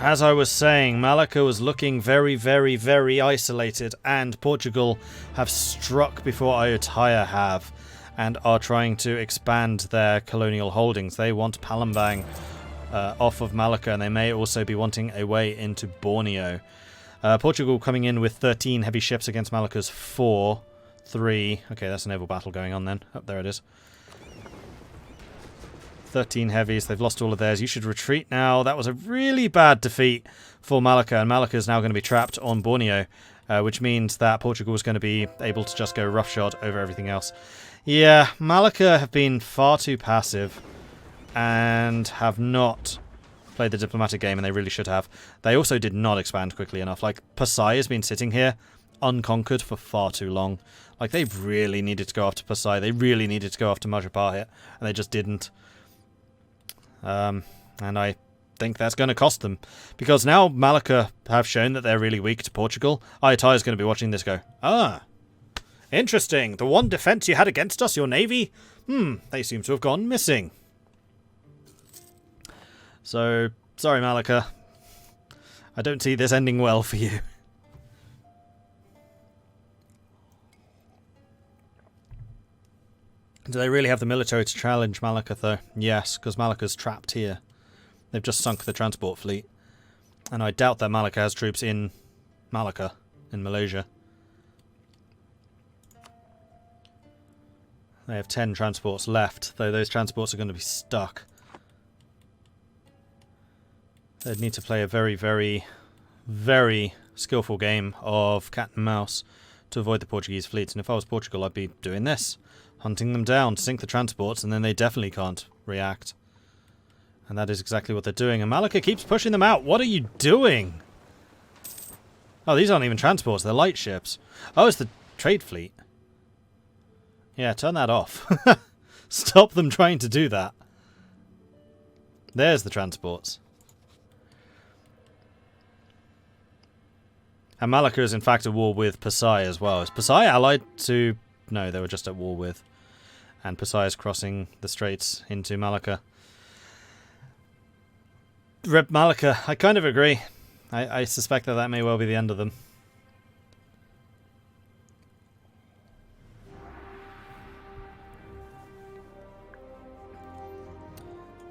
As I was saying, Malacca was looking very, very, very isolated, and Portugal have struck before Ayutthaya have, and are trying to expand their colonial holdings. They want Palembang off of Malacca, and they may also be wanting a way into Borneo. Portugal coming in with 13 heavy ships against Malacca's 4. 3. Okay, that's a naval battle going on then. Oh, there it is. 13 heavies. They've lost all of theirs. You should retreat now. That was a really bad defeat for Malacca, and Malacca is now going to be trapped on Borneo, which means that Portugal is going to be able to just go roughshod over everything else. Yeah, Malacca have been far too passive and have not played the diplomatic game, and they really should have. They also did not expand quickly enough. Like, Pasai has been sitting here unconquered for far too long. Like, they really needed to go after Pasai. They really needed to go after Majapahit, and they just didn't. And I think that's going to cost them, because now Malacca have shown that they're really weak to Portugal. Ayutthaya is going to be watching this go, ah, interesting. The one defense you had against us, your navy, they seem to have gone missing. So, sorry Malacca. I don't see this ending well for you. Do they really have the military to challenge Malacca, though? Yes, because Malacca's trapped here. They've just sunk the transport fleet. And I doubt that Malacca has troops in Malacca, in Malaysia. They have 10 transports left, though those transports are going to be stuck. They'd need to play a very, very, very skillful game of cat and mouse to avoid the Portuguese fleets. And if I was Portugal, I'd be doing this. Hunting them down, sink the transports, and then they definitely can't react. And that is exactly what they're doing. And Malacca keeps pushing them out. What are you doing? Oh, these aren't even transports. They're light ships. Oh, it's the trade fleet. Yeah, turn that off. Stop them trying to do that. There's the transports. And Malacca is in fact at war with Pasai as well. Is Pasai allied to... No, they were just at war with. And Pasai is crossing the straits into Malacca. Malacca, I kind of agree. I suspect that that may well be the end of them.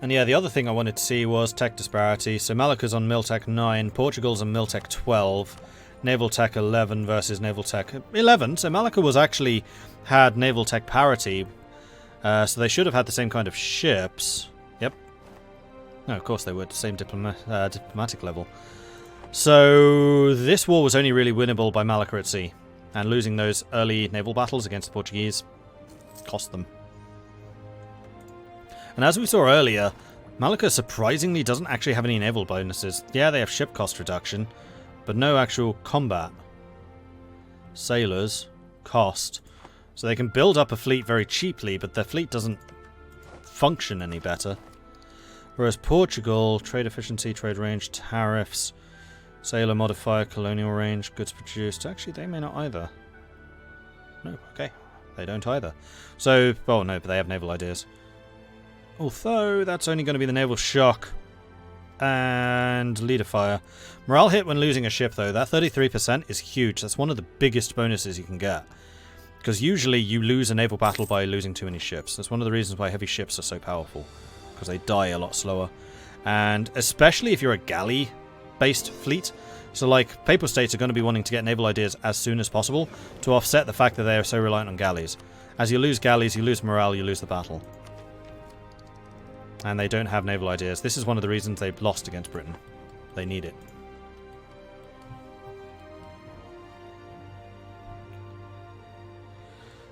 And yeah, the other thing I wanted to see was tech disparity. So Malacca's on Miltech 9, Portugal's on Miltech 12, Naval Tech 11 versus Naval Tech 11. So Malacca was actually had Naval Tech parity. So they should have had the same kind of ships. Yep. No, of course they would. Same diplomatic level. So this war was only really winnable by Malacca at sea. And losing those early naval battles against the Portuguese cost them. And as we saw earlier, Malacca surprisingly doesn't actually have any naval bonuses. Yeah, they have ship cost reduction, but no actual combat. Sailors, cost. So they can build up a fleet very cheaply, but their fleet doesn't function any better. Whereas Portugal, trade efficiency, trade range, tariffs, sailor modifier, colonial range, goods produced. Actually, they may not either. No, okay. They don't either. So, oh no, but they have naval ideas. Although, that's only going to be the naval shock and leader fire. Morale hit when losing a ship, though. That 33% is huge. That's one of the biggest bonuses you can get. Because usually you lose a naval battle by losing too many ships. That's one of the reasons why heavy ships are so powerful. Because they die a lot slower. And especially if you're a galley-based fleet. So, like, Papal States are going to be wanting to get naval ideas as soon as possible to offset the fact that they are so reliant on galleys. As you lose galleys, you lose morale, you lose the battle. And they don't have naval ideas. This is one of the reasons they've lost against Britain. They need it.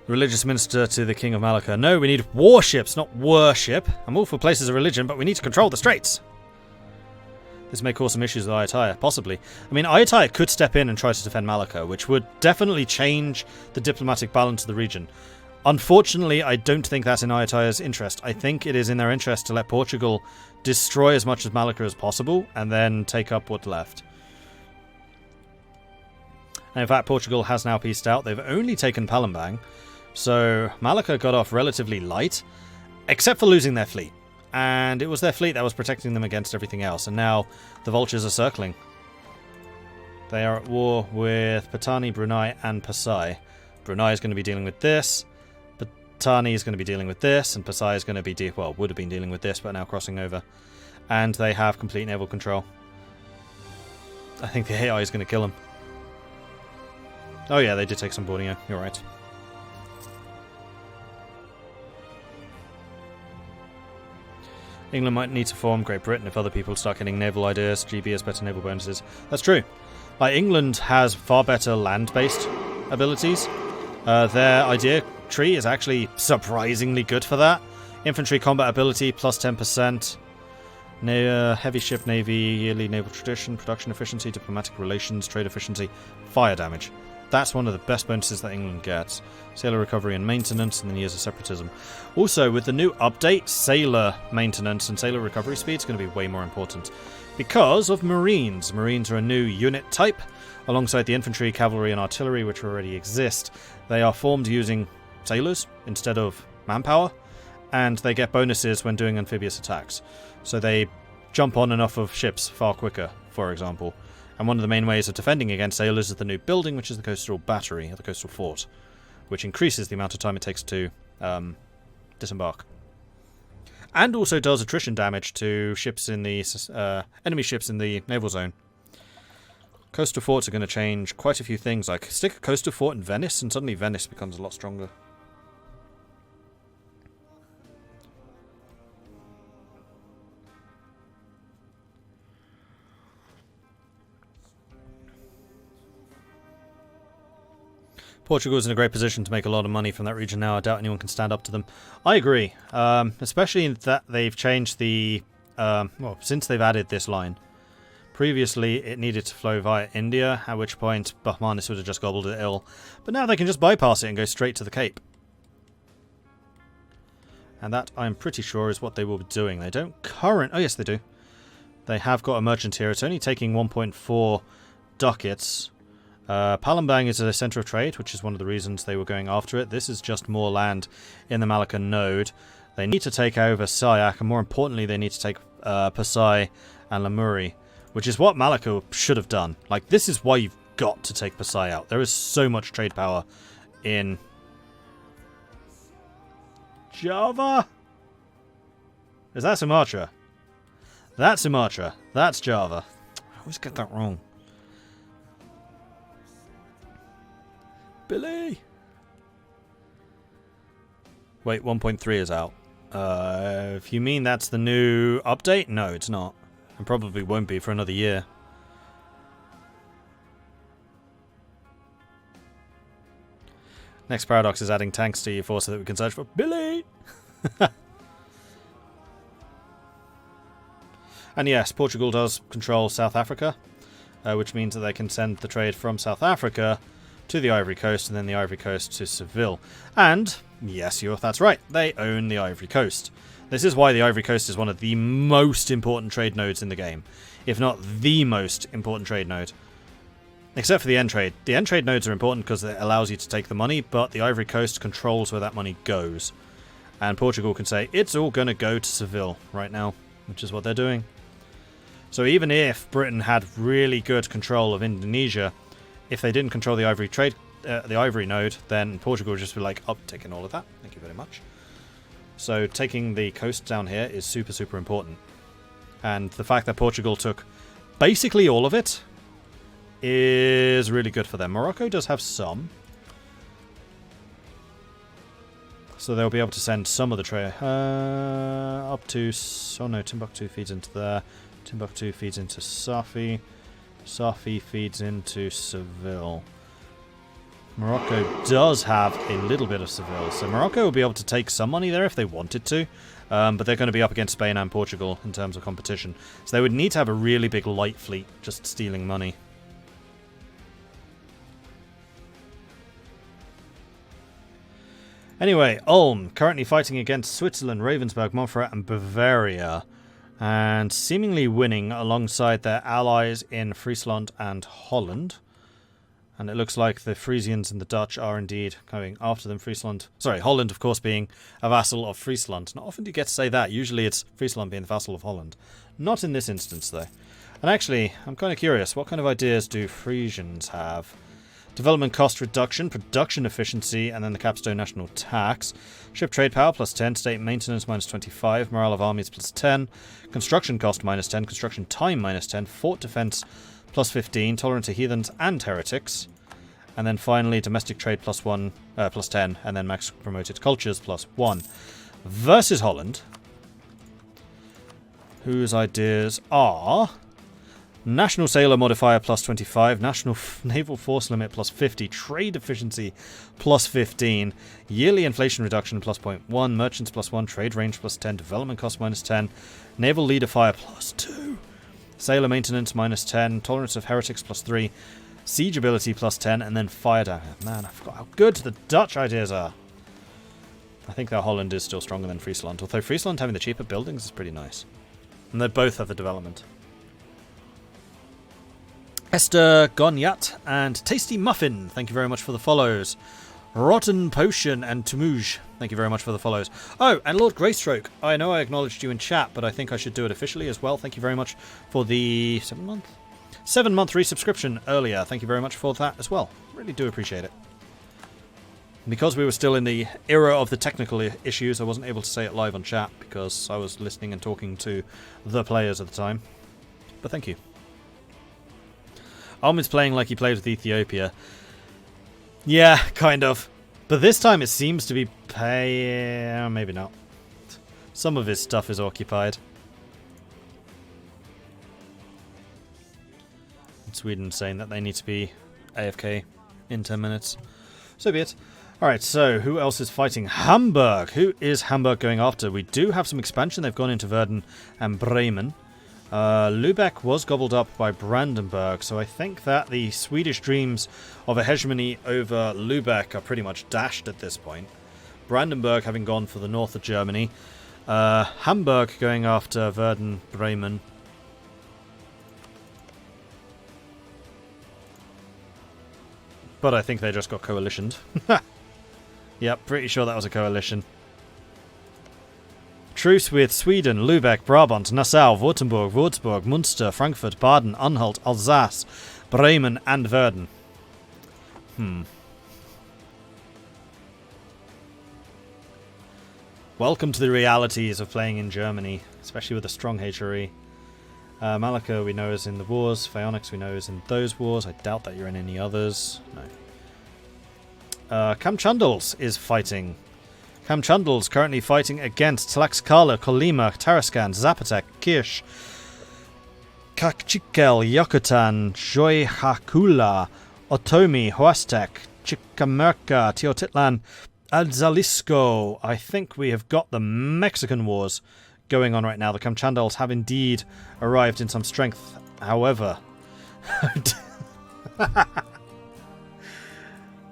Religious minister to the King of Malacca. No, we need warships, not worship. I'm all for places of religion, but we need to control the straits. This may cause some issues with Ayutthaya, possibly. I mean, Ayutthaya could step in and try to defend Malacca, which would definitely change the diplomatic balance of the region. Unfortunately, I don't think that's in Ayutthaya's interest. I think it is in their interest to let Portugal destroy as much of Malacca as possible and then take up what's left. And in fact, Portugal has now peaced out. They've only taken Palembang. So Malacca got off relatively light, except for losing their fleet. And it was their fleet that was protecting them against everything else. And now the vultures are circling. They are at war with Patani, Brunei, and Pasai. Brunei is going to be dealing with this. Patani is going to be dealing with this. And Pasai is going to be, would have been dealing with this, but now crossing over. And they have complete naval control. I think the AI is going to kill them. Oh yeah, they did take some Borneo. You're right. England might need to form Great Britain if other people start getting naval ideas. GB has better naval bonuses. That's true. Like, England has far better land-based abilities. Their idea tree is actually surprisingly good for that. Infantry combat ability plus 10%. Heavy ship navy, yearly naval tradition, production efficiency, diplomatic relations, trade efficiency, fire damage. That's one of the best bonuses that England gets. Sailor recovery and maintenance, and then years of separatism. Also, with the new update, sailor maintenance and sailor recovery speed is going to be way more important. Because of Marines. Marines are a new unit type, alongside the infantry, cavalry, and artillery, which already exist. They are formed using sailors instead of manpower, and they get bonuses when doing amphibious attacks. So they jump on and off of ships far quicker, for example. And one of the main ways of defending against sailors is the new building, which is the coastal battery, or the coastal fort, which increases the amount of time it takes to disembark. And also does attrition damage to ships in the enemy ships in the naval zone. Coastal forts are going to change quite a few things, like stick a coastal fort in Venice, and suddenly Venice becomes a lot stronger. Portugal's in a great position to make a lot of money from that region now. I doubt anyone can stand up to them. I agree, especially in that they've changed the... well, since they've added this line. Previously, it needed to flow via India, at which point Bahmanis would have just gobbled it ill. But now they can just bypass it and go straight to the Cape. And that, I'm pretty sure, is what they will be doing. They don't Oh, yes, they do. They have got a merchant here. It's only taking 1.4 ducats. Palembang is a centre of trade, which is one of the reasons they were going after it. This is just more land in the Malacca node. They need to take over Sayak, and more importantly, they need to take Pasai and Lamuri, which is what Malacca should have done. Like, this is why you've got to take Pasai out. There is so much trade power in Java. Is that Sumatra? That's Sumatra. That's Java. I always get that wrong. Billy! Wait, 1.3 is out. If you mean that's the new update? No, it's not. And probably won't be for another year. Next paradox is adding tanks to E4 so that we can search for Billy! And yes, Portugal does control South Africa, which means that they can send the trade from South Africa to the Ivory Coast, and then the Ivory Coast to Seville. And, yes, that's right, they own the Ivory Coast. This is why the Ivory Coast is one of the most important trade nodes in the game, if not the most important trade node. Except for the end trade. The end trade nodes are important because it allows you to take the money, but the Ivory Coast controls where that money goes. And Portugal can say, it's all going to go to Seville right now, which is what they're doing. So even if Britain had really good control of Indonesia, if they didn't control the Ivory node, then Portugal would just be like, oh, taking all of that. Thank you very much. So taking the coast down here is super, super important. And the fact that Portugal took basically all of it is really good for them. Morocco does have some. So they'll be able to send some of the trade up to... Oh no, Timbuktu feeds into there. Timbuktu feeds into Safi. Safi feeds into Seville. Morocco does have a little bit of Seville, so Morocco will be able to take some money there if they wanted to, but they're going to be up against Spain and Portugal in terms of competition. So they would need to have a really big light fleet just stealing money. Anyway, Ulm, currently fighting against Switzerland, Ravensburg, Montferrat and Bavaria, and seemingly winning alongside their allies in Friesland and Holland. And it looks like the Frisians and the Dutch are indeed going after them. Holland, of course, being a vassal of Friesland. Not often do you get to say that. Usually it's Friesland being the vassal of Holland. Not in this instance, though. And actually, I'm kind of curious. What kind of ideas do Frisians have? Development cost reduction, production efficiency, and then the capstone national tax. Ship trade power plus 10, state maintenance minus 25, morale of armies plus 10, construction cost minus 10, construction time minus 10, fort defense plus 15, tolerance to heathens and heretics. And then finally, domestic trade plus 10, and then max promoted cultures plus 1. Versus Holland, whose ideas are national sailor modifier plus 25, national naval force limit plus 50, trade efficiency plus 15, yearly inflation reduction plus 0.1, merchants plus 1, trade range plus 10, development cost minus 10, naval leader fire plus 2, sailor maintenance minus 10, tolerance of heretics plus 3, siege ability plus 10, and then fire dagger. Man, I forgot how good the Dutch ideas are. I think that Holland is still stronger than Friesland, although Friesland having the cheaper buildings is pretty nice. And they both have the development. Esther Gonyat and Tasty Muffin, thank you very much for the follows. Rotten Potion and Tumouge, thank you very much for the follows. Oh, and Lord Greystroke, I know I acknowledged you in chat, but I think I should do it officially as well. Thank you very much for the 7-month resubscription earlier. Thank you very much for that as well. Really do appreciate it. Because we were still in the era of the technical issues, I wasn't able to say it live on chat because I was listening and talking to the players at the time. But thank you. Ahmed's playing like he played with Ethiopia. Yeah, kind of. But this time it seems to be maybe not. Some of his stuff is occupied. Sweden saying that they need to be AFK in 10 minutes. So be it. Alright, so who else is fighting? Hamburg! Who is Hamburg going after? We do have some expansion. They've gone into Verden and Bremen. Lübeck was gobbled up by Brandenburg, so I think that the Swedish dreams of a hegemony over Lübeck are pretty much dashed at this point. Brandenburg having gone for the north of Germany. Hamburg going after Verden, Bremen. But I think they just got coalitioned. Yep, pretty sure that was a coalition. Truce with Sweden, Lübeck, Brabant, Nassau, Württemberg, Würzburg, Munster, Frankfurt, Baden, Anhalt, Alsace, Bremen, and Verden. Welcome to the realities of playing in Germany, especially with a strong HRE. Malacca we know is in the wars, Phaonics we know is in those wars. I doubt that you're in any others. No. Kamchandals is fighting. Kamchandals currently fighting against Tlaxcala, Colima, Tarascan, Zapotek, Kirch, Kakchikel, Yucatan, Joyhakula, Otomi, Huastek, Chicamerca, Teotitlan, Alzalisco. I think we have got the Mexican wars going on right now. The Kamchandals have indeed arrived in some strength. However...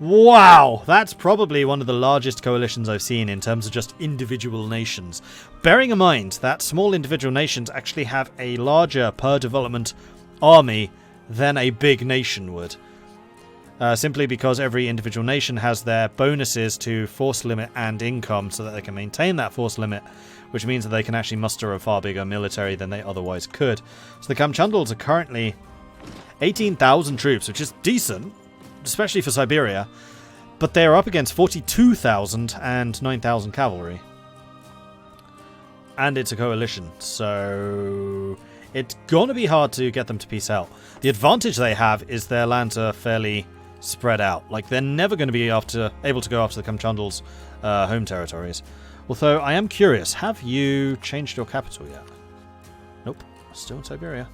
Wow! That's probably one of the largest coalitions I've seen in terms of just individual nations. Bearing in mind that small individual nations actually have a larger per development army than a big nation would. Simply because every individual nation has their bonuses to force limit and income so that they can maintain that force limit, which means that they can actually muster a far bigger military than they otherwise could. So the Kamchandals are currently 18,000 troops, which is decent, especially for Siberia, but they are up against 42,000 and 9,000 cavalry. And it's a coalition, so it's going to be hard to get them to peace out. The advantage they have is their lands are fairly spread out. Like, they're never going to be able to go after the Kamchandals' home territories. Although, I am curious, have you changed your capital yet? Nope, still in Siberia.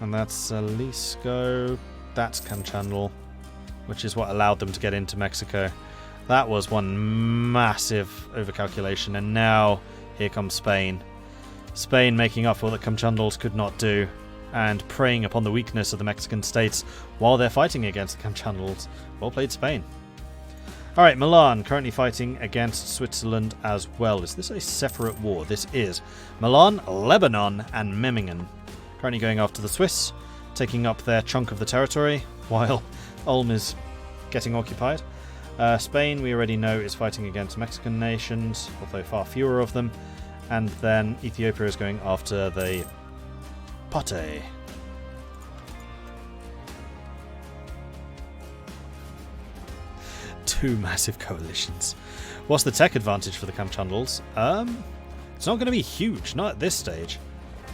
And that's Jalisco, that's Kamchandal, which is what allowed them to get into Mexico. That was one massive overcalculation, and now here comes Spain. Spain making up for what the Kamchandals could not do, and preying upon the weakness of the Mexican states while they're fighting against the Kamchandals. Well played, Spain. Alright, Milan currently fighting against Switzerland as well. Is this a separate war? This is. Milan, Lebanon, and Memmingen. Currently going after the Swiss, taking up their chunk of the territory, while Ulm is getting occupied. Spain, we already know, is fighting against Mexican nations, although far fewer of them. And then Ethiopia is going after the Pate. Two massive coalitions. What's the tech advantage for the Kamchandals? It's not going to be huge, not at this stage.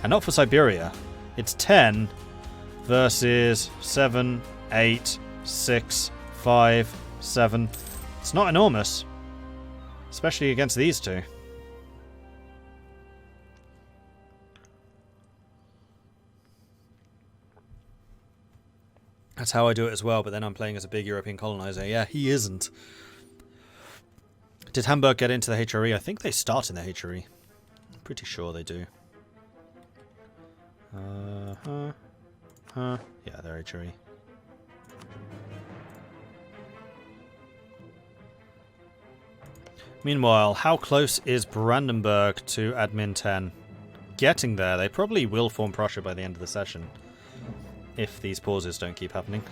And not for Siberia. It's 10 versus 7, 8, 6, 5, 7. It's not enormous. Especially against these two. That's how I do it as well, but then I'm playing as a big European colonizer. Yeah, he isn't. Did Hamburg get into the HRE? I think they start in the HRE. I'm pretty sure they do. Yeah, they're HRE. Meanwhile, how close is Brandenburg to Admin 10? Getting there. They probably will form Prussia by the end of the session. If these pauses don't keep happening.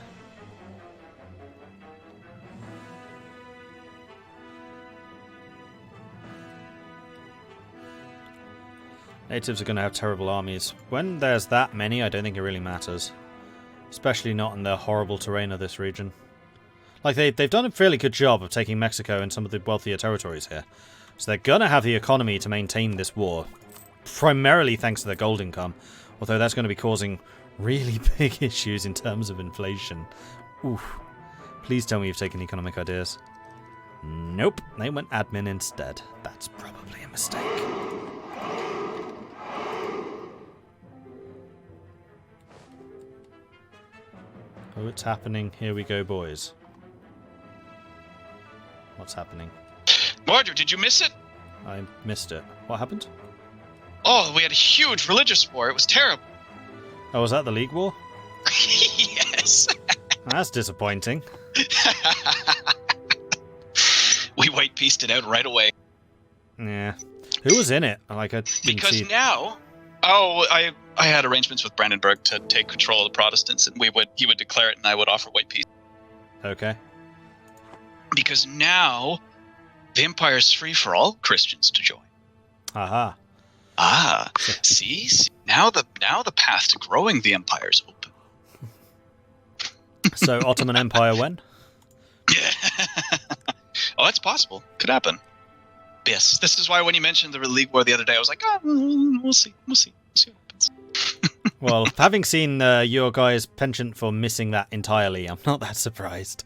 Natives are going to have terrible armies. When there's that many, I don't think it really matters. Especially not in the horrible terrain of this region. Like, they've done a fairly good job of taking Mexico and some of the wealthier territories here. So they're going to have the economy to maintain this war. Primarily thanks to their gold income. Although that's going to be causing really big issues in terms of inflation. Oof. Please tell me you've taken economic ideas. Nope, they went admin instead. That's probably a mistake. Oh, it's happening. Here we go, boys. What's happening? Mordred, did you miss it? I missed it. What happened? Oh, we had a huge religious war. It was terrible. Oh, was that the League War? Yes. That's disappointing. We white pieced it out right away. Yeah. Who was in it? Like, I didn't because see... now, I had arrangements with Brandenburg to take control of the Protestants, and he would declare it, and I would offer white peace. Okay. Because now the Empire's free for all Christians to join. Aha. See, now the path to growing the Empire's open. So Ottoman Empire when? Yeah. Oh, it's possible. Could happen. Yes, this is why when you mentioned the League War the other day, I was like, we'll see what happens. Well, having seen your guys' penchant for missing that entirely, I'm not that surprised.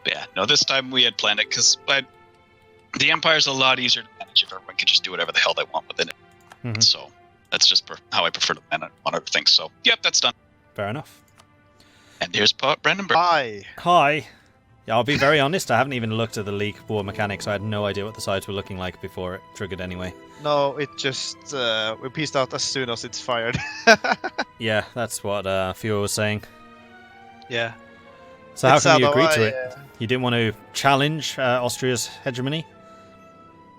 Yeah, no, this time we had planned it because the Empire's a lot easier to manage if everyone can just do whatever the hell they want within it. Mm-hmm. So that's just how I prefer to manage one other things. So, yep, that's done. Fair enough. And here's Brandenburg. Hi. Yeah, I'll be very honest, I haven't even looked at the League War mechanics. I had no idea what the sides were looking like before it triggered anyway. No, it just... we pieced out as soon as it's fired. Yeah, that's what Fior was saying. Yeah. So how come you agreed to it? You didn't want to challenge Austria's hegemony?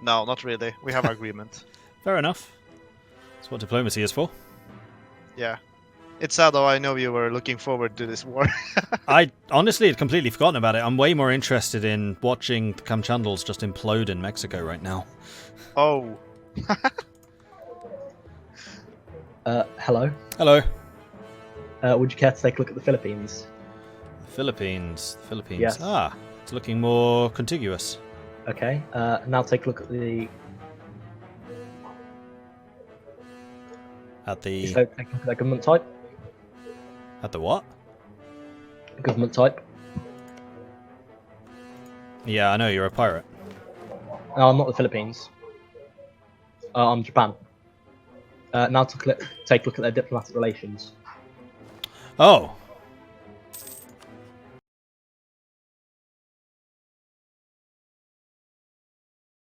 No, not really. We have our agreement. Fair enough. That's what diplomacy is for. Yeah. It's sad though, I know you were looking forward to this war. I honestly had completely forgotten about it. I'm way more interested in watching the Kamchandals just implode in Mexico right now. Oh. Hello. Hello. Would you care to take a look at the Philippines? Philippines. Yes. Ah, it's looking more contiguous. Okay. Now take a look at the... So take a look at that government type. At the what? Government type. Yeah, I know, you're a pirate. No, I'm not the Philippines. I'm Japan. Now take a look at their diplomatic relations. Oh,